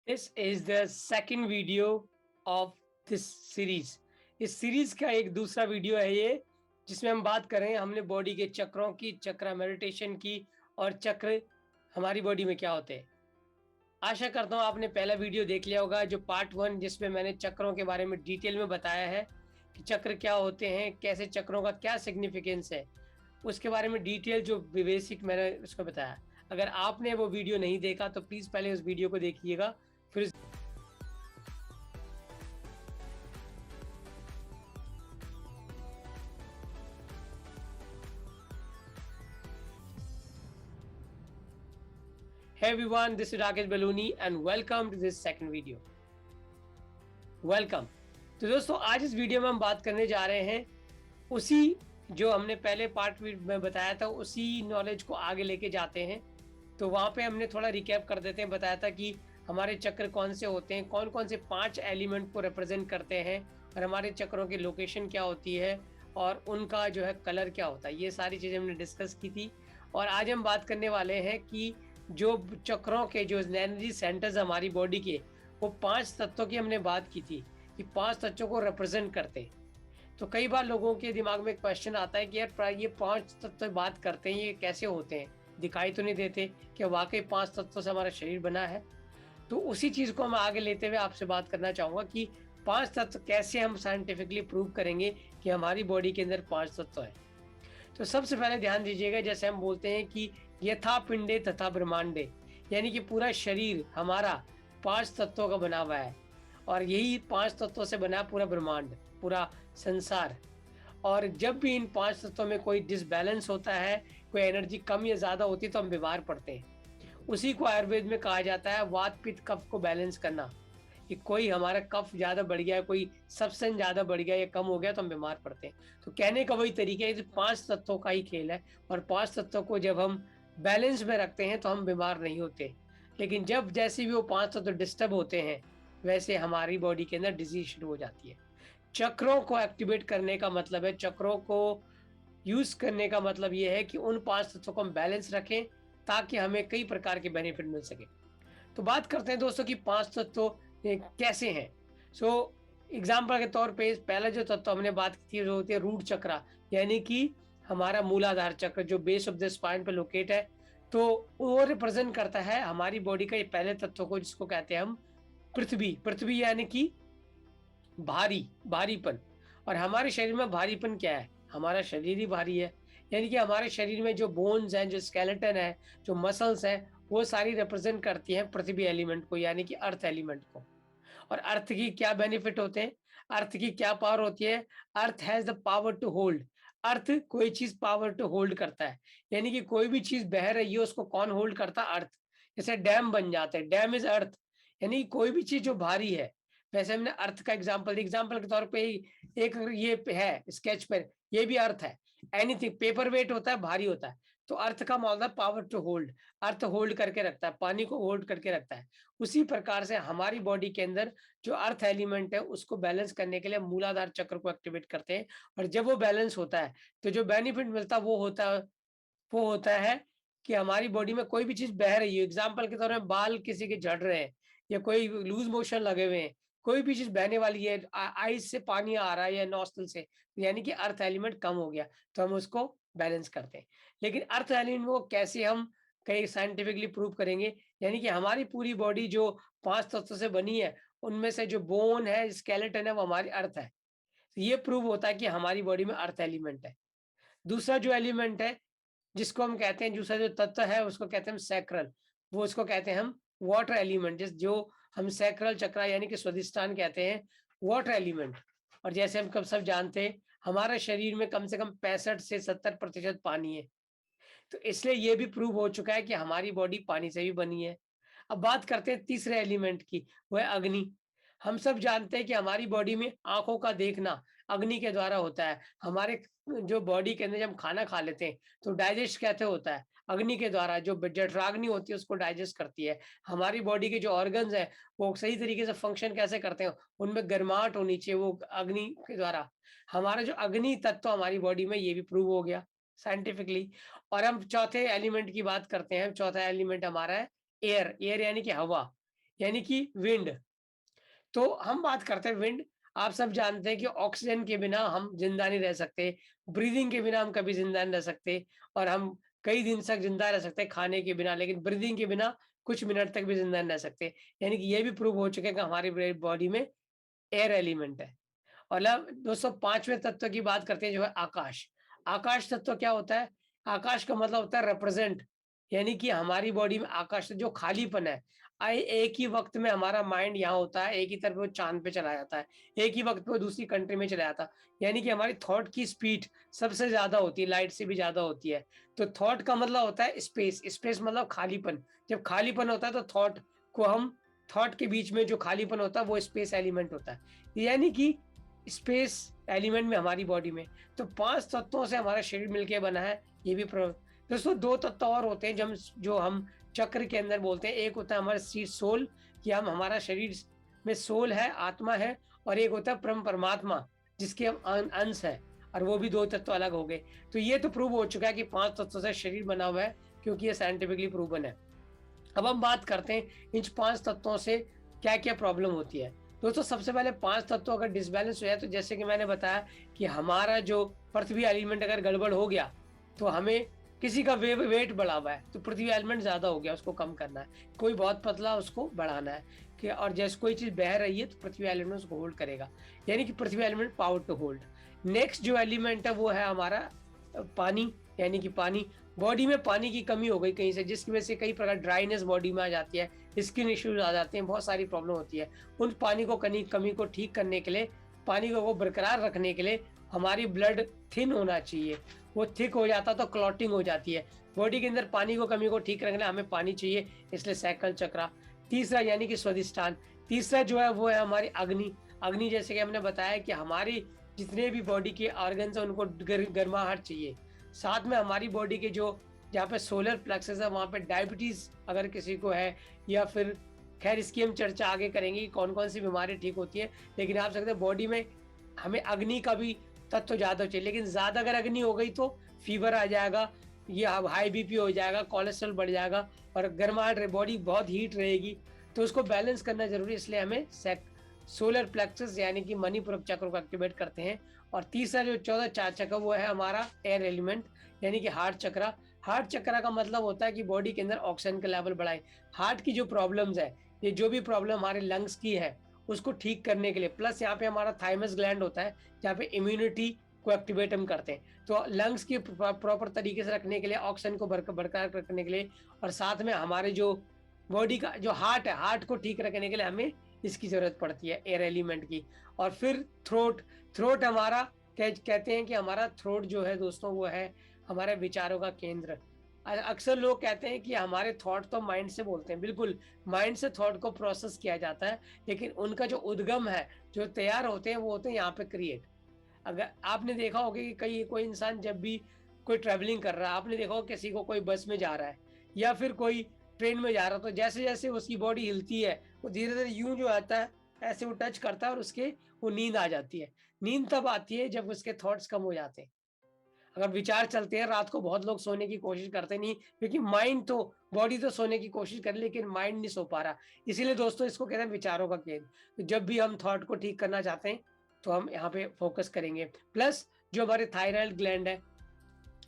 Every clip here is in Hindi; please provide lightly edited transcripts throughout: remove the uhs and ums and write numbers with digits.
This is the second video of this series. इस सीरीज का एक दूसरा वीडियो है ये, जिसमें हम बात कर रहे हैं हमने बॉडी के चक्रों की, चक्र मेडिटेशन की और चक्र हमारी बॉडी में क्या होते हैं। आशा करता हूँ आपने पहला वीडियो देख लिया होगा, जो पार्ट 1, जिसमें मैंने चक्रों के बारे में डिटेल में बताया है कि चक्र क्या होते हैं, कैसे चक्रों का क्या सिग्निफिकेंस है। उसके बारे में डिटेल जो बेसिक मैंने उसको बताया। अगर आपने वो वीडियो नहीं देखा तो प्लीज पहले उस वीडियो को देखिएगा, फिर Hey everyone, this is Rakesh Baluni and welcome to this second video. Welcome. तो दोस्तों, आज इस वीडियो में हम बात करने जा रहे हैं उसी जो हमने पहले पार्ट में बताया था, उसी नॉलेज को आगे लेके जाते हैं। तो वहाँ पे हमने थोड़ा रिकैप कर देते हैं, बताया था कि हमारे चक्र कौन से होते हैं, कौन कौन से 5 एलिमेंट को रिप्रेजेंट करते हैं और हमारे चक्रों की लोकेशन क्या होती है और उनका जो है कलर क्या होता है। ये सारी चीज़ें हमने डिस्कस की थी। और आज हम बात करने वाले हैं कि जो चक्रों के जो एनर्जी सेंटर्स हमारी बॉडी के, वो 5 तत्वों की हमने बात की थी कि 5 तत्वों को रिप्रेजेंट करते हैं। तो कई बार लोगों के दिमाग में एक क्वेश्चन आता है कि यार ये 5 तत्व बात करते हैं, ये कैसे होते हैं, दिखाई तो नहीं देते कि वाकई 5 तत्वों से हमारा शरीर बना है। तो उसी चीज को मैं आगे लेते हुए आपसे बात करना चाहूंगा कि 5 तत्व कैसे हम साइंटिफिकली प्रूव करेंगे कि हमारी बॉडी के अंदर 5 तत्व है। तो सबसे पहले ध्यान दीजिएगा, जैसे हम बोलते हैं कि यथा पिंडे तथा ब्रह्मांडे, यानी कि पूरा शरीर हमारा 5 तत्वों का बना हुआ है और यही 5 तत्वों से बना पूरा ब्रह्मांड, पूरा संसार। और जब भी इन 5 तत्वों में कोई डिसबैलेंस होता है, कोई एनर्जी कम या ज्यादा होती है, तो हम बीमार पड़ते हैं। उसी को आयुर्वेद में कहा जाता है वात पित्त कफ को बैलेंस करना। कि कोई हमारा कफ ज्यादा बढ़ गया, कोई सब्सटेंस ज्यादा बढ़ गया या कम हो गया तो हम बीमार पड़ते हैं। तो कहने का वही तरीका है कि 5 तत्वों का ही खेल है और 5 तत्वों को जब हम बैलेंस में रखते हैं तो हम बीमार नहीं होते। लेकिन जब जैसे भी वो 5 तत्व डिस्टर्ब होते हैं, वैसे हमारी बॉडी के अंदर डिजीज शुरू हो जाती है। चक्रों को एक्टिवेट करने का मतलब है, चक्रों को यूज करने का मतलब ये है कि उन 5 तत्वों को हम बैलेंस रखें ताकि हमें कई प्रकार के बेनिफिट मिल सके। तो बात करते हैं दोस्तों कि 5 तत्व कैसे हैं। सो एग्जाम्पल के तौर पे पहला जो तत्व हमने बात की थी, जो होती है रूट चक्रा, यानी कि हमारा मूलाधार चक्र जो बेस ऑफ द स्पाइन पे लोकेट है। तो वो रिप्रेजेंट करता है हमारी बॉडी का ये पहले तत्व को, जिसको कहते हैं हम पृथ्वी। पृथ्वी यानी कि भारीपन। और हमारे शरीर में भारीपन क्या है? हमारा शरीर ही भारी है। यानी कि हमारे शरीर में जो बोन्स हैं, जो स्केलेटन है, जो मसल्स हैं, वो सारी रिप्रेजेंट करती हैं पृथ्वी एलिमेंट को, यानी कि अर्थ एलिमेंट को। और अर्थ की क्या बेनिफिट होते हैं, अर्थ की क्या पावर होती है? Earth has the power to hold. Earth कोई चीज पावर टू होल्ड करता है, यानी कि कोई भी चीज बह रही है उसको कौन होल्ड करता है? अर्थ। जैसे डैम बन जाते हैं, डैम इज अर्थ। यानी कोई भी चीज जो भारी है, वैसे हमने अर्थ का एग्जाम्पल के तौर पे ही एक ये है स्केच पर, ये भी अर्थ है। एनीथिंग पेपर वेट होता है, भारी होता है। तो अर्थ का मतलब power to hold. Earth hold करके रखता है, पानी को होल्ड करके रखता है। उसी प्रकार से हमारी बॉडी के अंदर जो अर्थ एलिमेंट है, उसको बैलेंस करने के लिए मूलाधार चक्र को एक्टिवेट करते हैं। और जब वो बैलेंस होता है तो जो बेनिफिट मिलता है वो होता है कि हमारी बॉडी में कोई भी चीज बह रही है, एग्जाम्पल के तौर पर बाल किसी के झड़ रहे हैं या कोई लूज मोशन लगे हुए हैं, कोई भी चीज बहने वाली है, आईज से पानी आ रहा है या नॉस्टल से, यानी कि अर्थ एलिमेंट कम हो गया, तो हम उसको बैलेंस करते हैं। लेकिन अर्थ एलिमेंट को कैसे हम कहीं साइंटिफिकली प्रूव करेंगे? यानी कि हमारी पूरी बॉडी जो 5 तत्वों से बनी है, उनमें से जो बोन है, स्केलेटन है, वो हमारी अर्थ है। तो ये प्रूव होता है कि हमारी बॉडी में अर्थ एलिमेंट है। दूसरा जो एलिमेंट है, जिसको हम कहते हैं, दूसरा जो तत्व है उसको कहते हैं हम सैक्रल। वो उसको कहते हैं हम वाटर एलिमेंट, जिस जो हम सैक्रल चक्रा यानी कि स्वादिष्टान कहते हैं, वाटर एलिमेंट। और जैसे हम कब सब जानते हैं, हमारे शरीर में कम से कम 65 से 70% पानी है। तो इसलिए ये भी प्रूव हो चुका है कि हमारी बॉडी पानी से भी बनी है। अब बात करते हैं तीसरे एलिमेंट की, वो है अग्नि। हम सब जानते हैं कि हमारी बॉडी में आंखों का देखना अग्नि के द्वारा होता है। हमारे जो बॉडी के अंदर जब हम खाना खा लेते हैं तो डाइजेस्ट कैसे होता है? अग्नि के द्वारा। जो जठराग्नि होती है उसको डाइजेस्ट करती है। हमारी बॉडी के जो ऑर्गन्स हैं वो सही तरीके से फंक्शन कैसे करते हैं, उनमें गर्माहट होनी चाहिए, वो अग्नि के द्वारा। हमारा जो अग्नि तत्व हमारी बॉडी में, ये भी प्रूव हो गया साइंटिफिकली। और हम चौथे एलिमेंट की बात करते हैं। चौथा एलिमेंट हमारा है एयर। एयर यानी कि हवा। यानी कि विंड। तो हम बात करते हैं विंड। आप सब जानते हैं कि ऑक्सीजन के बिना हम जिंदा नहीं रह सकते, ब्रीदिंग के बिना हम कभी जिंदा नहीं रह सकते, और हम कई दिन तक जिंदा रह सकते हैं खाने के बिना, लेकिन ब्रीदिंग के बिना कुछ मिनट तक भी जिंदा नहीं रह सकते। यानी कि ये भी प्रूव हो चुका है कि हमारी बॉडी में एयर एलिमेंट है। और अब दोस्तों 5वें तत्व की बात करते हैं, जो है आकाश। आकाश तत्व क्या होता है? आकाश का मतलब होता है रिप्रेजेंट, यानी कि हमारी बॉडी में आकाश जो खालीपन है। एक ही वक्त में हमारा माइंड यहाँ होता है, एक ही तरफ वो चाँद पे चला जाता है, एक ही वक्त में वो दूसरी कंट्री में चला जाता है। यानी कि हमारी थॉट की स्पीड सबसे ज़्यादा होती है, लाइट से भी ज़्यादा होती है। तो थॉट का मतलब होता है स्पेस, स्पेस मतलब खालीपन। जब खालीपन होता है तो थॉट के बीच में जो खालीपन होता है वो स्पेस एलिमेंट होता है। यानी कि स्पेस एलिमेंट में हमारी बॉडी में, तो 5 तत्वों से हमारा शरीर मिलके बना है। ये भी दोस्तों 2 तत्व और होते हैं जो हम चक्र के अंदर बोलते हैं। एक होता है हमारा सी सोल, कि हम हमारा शरीर में सोल है, आत्मा है, और एक होता है परमात्मा, जिसके हम अंश है, और वो भी 2 तत्व अलग हो गए। तो ये तो प्रूव हो चुका है कि 5 तत्वों से शरीर बना हुआ है, क्योंकि ये साइंटिफिकली प्रूवन है। अब हम बात करते हैं इन 5 तत्वों से क्या-क्या प्रॉब्लम होती है। दोस्तों सबसे पहले 5 तत्व अगर डिसबैलेंस हो जाए, तो जैसे कि मैंने बताया कि हमारा जो पृथ्वी एलिमेंट अगर गड़बड़ हो गया, तो हमें किसी का वेट बढ़ा हुआ है, तो पृथ्वी एलिमेंट ज़्यादा हो गया, उसको कम करना है। कोई बहुत पतला, उसको बढ़ाना है, कि और जैसे कोई चीज़ बह रही है तो पृथ्वी एलिमेंट उसको होल्ड करेगा। यानी कि पृथ्वी element power to hold. Next जो एलिमेंट है वो है हमारा पानी। यानी कि पानी, बॉडी में पानी की कमी हो गई कहीं से, जिसकी वजह से कई प्रकार ड्राइनेस बॉडी में आ जाती है, स्किन इश्यूज आ जाते हैं, बहुत सारी प्रॉब्लम होती है। उन पानी को कमी को ठीक करने के लिए, पानी को बरकरार रखने के लिए हमारी ब्लड थिन होना चाहिए। वो थिक हो जाता तो क्लॉटिंग हो जाती है। बॉडी के अंदर पानी को कमी को ठीक रखने के लिए हमें पानी चाहिए, इसलिए साइकिल चक्रा। तीसरा यानी कि स्वादिष्टान। तीसरा जो है वो है हमारी अग्नि। अग्नि जैसे कि हमने बताया कि हमारी जितने भी बॉडी के ऑर्गन्स हैं उनको गर्माहट चाहिए। साथ में हमारी बॉडी के जो जहाँ पे सोलर प्लेक्सस है वहाँ पे डायबिटीज अगर किसी को है, या फिर खैर इसकी हम चर्चा आगे करेंगे कि कौन कौन सी बीमारी ठीक होती है। लेकिन आप सकते हैं बॉडी में हमें अग्नि का भी तत्व ज़्यादा चाहिए, लेकिन ज़्यादा अगर अग्नि हो गई तो फीवर आ जाएगा, ये अब हाई बीपी हो जाएगा, कोलेस्ट्रॉल बढ़ जाएगा, और गर्माहट बॉडी बहुत हीट रहेगी। तो उसको बैलेंस करना जरूरी है, इसलिए हमें सोलर प्लेक्सस यानी कि मणिपुरक चक्र को एक्टिवेट करते हैं। और तीसरा जो 14 चार चक्र वो है हमारा एयर एलिमेंट, यानी कि हार्ट चक्रा। हार्ट चक्रा का मतलब होता है कि बॉडी के अंदर ऑक्सीजन का लेवल बढ़ाए। हार्ट की जो प्रॉब्लम्स है, ये जो भी प्रॉब्लम हमारे लंग्स की है, उसको ठीक करने के लिए, प्लस यहाँ पे हमारा थाइमस ग्लैंड होता है, जहाँ पे इम्यूनिटी को एक्टिवेट हम करते हैं। तो लंग्स की प्रॉपर तरीके से रखने के लिए, ऑक्सीजन को बरकरार रखने के लिए, और साथ में हमारे जो बॉडी का जो हार्ट है, हार्ट को ठीक रखने के लिए हमें इसकी जरूरत पड़ती है, एयर एलिमेंट की। और फिर थ्रोट। थ्रोट हमारा कहते हैं कि हमारा थ्रोट जो है दोस्तों, वो है हमारे विचारों का केंद्र। अक्सर लोग कहते हैं कि हमारे थॉट तो माइंड से बोलते हैं, बिल्कुल माइंड से थॉट को प्रोसेस किया जाता है, लेकिन उनका जो उद्गम है, जो तैयार होते हैं, वो होते हैं यहाँ पे क्रिएट। अगर आपने देखा होगा कि कई कोई इंसान जब भी कोई ट्रैवलिंग कर रहा है, आपने देखा होगा किसी को कोई बस में जा रहा है या फिर कोई ट्रेन में जा रहा है, तो जैसे जैसे उसकी बॉडी हिलती है, वो धीरे धीरे यूं जो आता है, ऐसे वो टच करता है, और उसके वो नींद आ जाती है। नींद तब आती है जब उसके थॉट्स कम हो जाते हैं। अगर विचार चलते हैं रात को, बहुत लोग सोने की कोशिश करते नहीं, क्योंकि माइंड तो, बॉडी तो सोने की कोशिश कर, लेकिन माइंड नहीं सो पा रहा। इसीलिए दोस्तों इसको कहते हैं विचारों का केंद्र। तो जब भी हम थॉट को ठीक करना चाहते हैं, तो हम यहाँ पे फोकस करेंगे। प्लस जो हमारे थायराइड ग्लैंड है,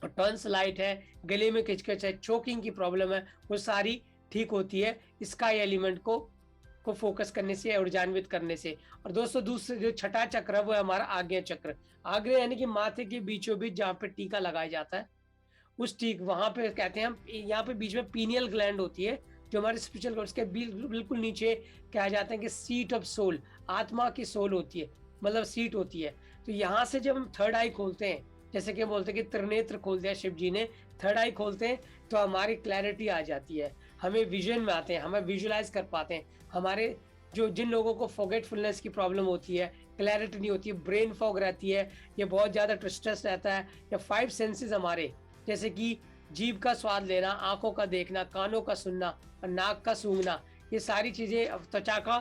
टॉन्सिलाइट है, गले में खिचखिच है, चोकिंग की प्रॉब्लम है, वो सारी ठीक होती है स्काई एलिमेंट को फोकस करने से, ऊर्जान्वित करने से। और दोस्तों दूसरे जो छठा चक्र है वो है हमारा आज्ञा चक्र। आज्ञा यानी कि माथे के बीचों बीच जहाँ पे टीका लगाया जाता है, उस टीक वहां पे कहते हैं हम, यहाँ पे बीच में पीनियल ग्लैंड होती है, जो हमारे स्पिरिचुअल, उसके बिल्कुल नीचे कहा जाता है कि सीट ऑफ सोल, आत्मा की सोल होती है, मतलब सीट होती है। तो यहाँ से जब हम थर्ड आई खोलते हैं, जैसे कि बोलते हैं कि त्रिनेत्र खोल दिया शिव जी ने, थर्ड आई खोलते हैं, तो हमारी क्लैरिटी आ जाती है, हमें विजन में आते हैं, हमें विजुलाइज कर पाते हैं। हमारे जो जिन लोगों को फॉरगेटफुलनेस की प्रॉब्लम होती है, क्लैरिटी नहीं होती है, ब्रेन फॉग रहती है, ये बहुत ज्यादा स्ट्रेस रहता है, या 5 सेंसेस हमारे, जैसे कि जीभ का स्वाद लेना, आंखों का देखना, कानों का सुनना, और नाक का सूंघना, ये सारी चीजें, त्वचा का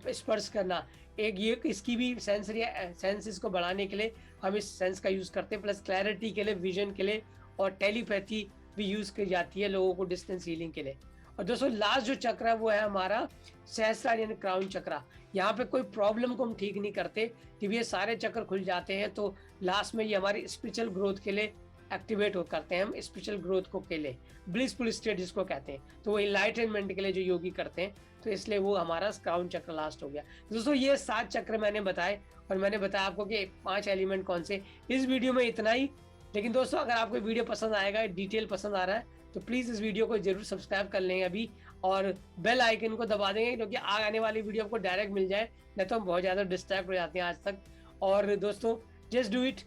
स्पर्श करना, एक ये इसकी भी सेंसरी सेंसेस को बढ़ाने के लिए हम इस सेंस का यूज करते हैं। प्लस क्लैरिटी के लिए, विजन के लिए, और टेलीपैथी भी यूज की जाती है लोगों को डिस्टेंस हीलिंग के लिए। और दोस्तों लास्ट जो चक्र है वो है हमारा सहस्त्रार यानी क्राउन चक्र। यहाँ पे कोई प्रॉब्लम को हम ठीक नहीं करते, जब ये सारे चक्र खुल जाते हैं तो लास्ट में ये हमारी स्पिरिचुअल ग्रोथ के लिए एक्टिवेट हो करते हैं, हम स्पिरिचुअल ग्रोथ को के लिए ब्लिसफुल स्टेट जिसको कहते हैं, तो वो इनलाइटनमेंट के लिए जो योगी करते हैं, तो इसलिए वो हमारा क्राउन चक्र लास्ट हो गया। दोस्तों ये 7 चक्र मैंने बताए, और मैंने बताया आपको कि 5 एलिमेंट कौन से। इस वीडियो में इतना ही। लेकिन दोस्तों अगर आपको वीडियो पसंद आएगा, डिटेल पसंद आ रहा है, तो प्लीज़ इस वीडियो को जरूर सब्सक्राइब कर लेंगे अभी, और बेल आइकन को दबा देंगे, क्योंकि आने वाली वीडियो आपको डायरेक्ट मिल जाए, नहीं तो हम बहुत ज़्यादा डिस्ट्रैक्ट हो जाते हैं आज तक। और दोस्तों just do it.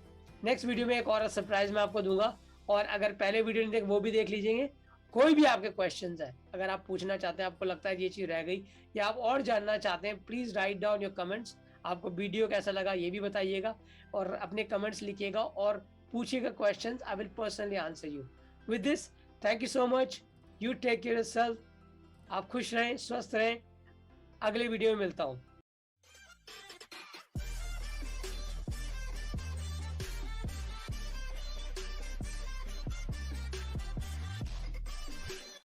Next video में एक और सरप्राइज मैं आपको दूंगा, और अगर पहले वीडियो नहीं देख वो भी देख लीजिएंगे। कोई भी आपके क्वेश्चंस है, अगर आप पूछना चाहते हैं, आपको लगता है ये चीज़ रह गई या आप और जानना चाहते हैं, please write down your comments. आपको वीडियो कैसा लगा ये भी बताइएगा, और अपने कमेंट्स लिखिएगा और पूछिएगा questions. I will personally answer you. With this, thank you so much. You take care yourself. आप खुश रहें, स्वस्थ रहें। अगले वीडियो में मिलता हूँ।